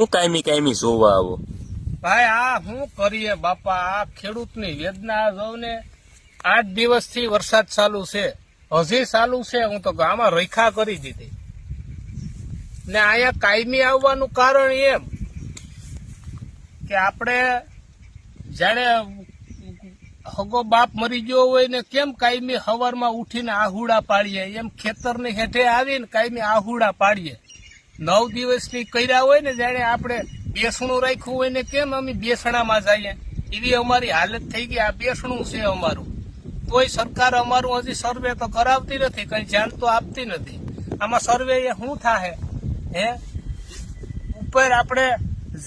હું કાયમી જોવા આવો? ભાઈ આ શું કરીએ બાપા, આ ખેડૂતની વેદના જોઉં ને. 8 દિવસથી વરસાદ ચાલુ છે, હજી ચાલુ છે. હું તો ગામમાં રેખા કરી દીધી ને અહીંયા કાયમી આવવાનું કારણ એમ કે આપણે જાણે હગો બાપ મરી ગયો હોય ને કેમ કાયમી સવારમાં ઉઠીને આહુડા પાડીએ, એમ ખેતરની હેઠે આવીને કાયમી આહુડા પાડીએ. 9 દિવસની કર્યા હોય ને જાણે આપણે બેસણું રાખ્યું હોય ને કેમ અમે બેસણામાં જઈએ, એવી અમારી હાલત થઈ ગઈ. આ બેસણું છે અમારું, તોય સરકાર અમારું હજી સર્વે તો કરાવતી નથી, કઈ ધ્યાન તો આપતી નથી. આમાં સર્વે એ શું થાય હે? ઉપર આપણે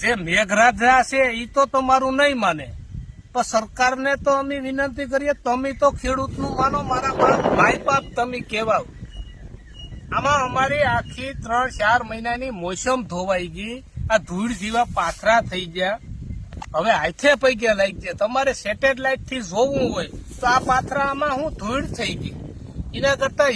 જે મેઘરાજા છે એ તો તમારું નહીં માને, પણ સરકારને તો અમે વિનંતી કરીએ, તમે તો ખેડૂતનું માનો, મારા ભાઈ બાપ તમે કહેવાવ. આમાં અમારી આખી 3-4 મહિનાની મોસમ ધોવાઈ ગઈ, આ ધૂળ જેવા પાથરા થઈ ગયા. હવે હાથે પૈકે લાગી ગયા. તમારે સેટેલાઇટ થી જોવું હોય તો આ પાથરામાં હું ધૂળ થઈ ગઈ. એના કરતા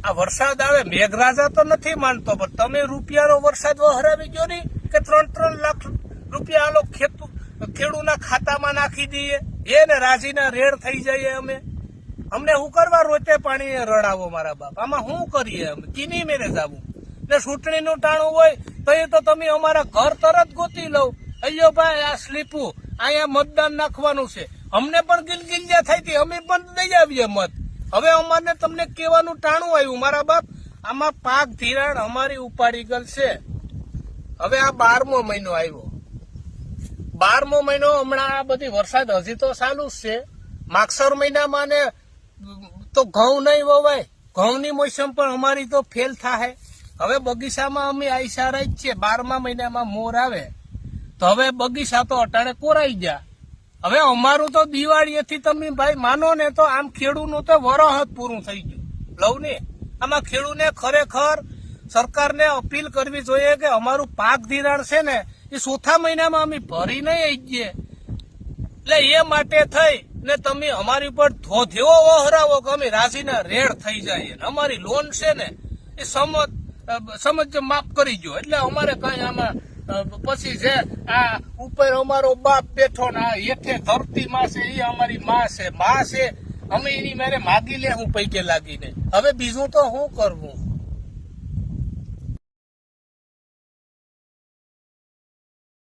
આ વરસાદ આવે, મેઘરાજા તો નથી માનતો, પણ તમે રૂપિયાનો વરસાદ વહરાવી ગયો ને કે 3-3 લાખ રૂપિયા આલો ખેડૂતના ખાતામાં નાખી દઈએ, એને રાજીના રેડ થઈ જઈએ. અમને શું કરવા રોતે પાણી રડાવો મારા બાપ? આમાં શું કરીએ અમે? કીની મેરે જાવું ને? ચૂંટણીનું ટાણું હોય તો તમે અમારા ઘર તરત ગોતી લો. અయ్યો ભાઈ આ સ્લીપું અહીંયા મતદાન નાખવાનું છે. અમને પણ ગિલગિલિયા થઈ હતી, અમે પણ દઈ આવીએ મત. હવે અમારે તમને કહેવાનું ટાણું આવ્યું મારા બાપ. આમાં પાક ધિરાણ અમારી ઉપાડી ગયેલ છે. હવે આ 12મો મહિનો આવ્યો, 12મો મહિનો હમણાં આ બધી વરસાદ હજી તો ચાલુ જ છે. માગસર મહિનામાં ને તો ઘઉં નહીં વવાય, ઘઉંની મોસમ પણ અમારી તો ફેલ થાય. હવે બગીચામાં અમે આઈસારા જ છીએ. 12મા મહિનામાં મોર આવે તો હવે બગીચા તો અટાણે કોરાઈ ગયા. હવે અમારું તો દિવાળીથી તમે ભાઈ માનો ને તો આમ ખેડૂતનું તો વરહ પૂરું થઈ ગયું. લઉં ને આમાં ખેડૂતને ખરેખર સરકારને અપીલ કરવી જોઈએ કે અમારું પાક ધિરાણ છે ને એ 4થા મહિનામાં અમે ભરી નહીં આવી જઈએ. એટલે એ માટે થઈ ને તમે અમારી ઉપર ધોધેવો વહરાવો કે અમે રાજીના રેડ થઈ જાય. અમારી લોન છે ને એ સમજ માફ કરી ગયો. એટલે અમારે કઈ આમાં પછી છે આ ઉપર અમારો બાપ બેઠો ને આ હેઠે ધરતી માં છે એ અમારી માં છે. અમે એની મારે માગી લે હું પૈકે લાગીને. હવે બીજું તો શું કરવું?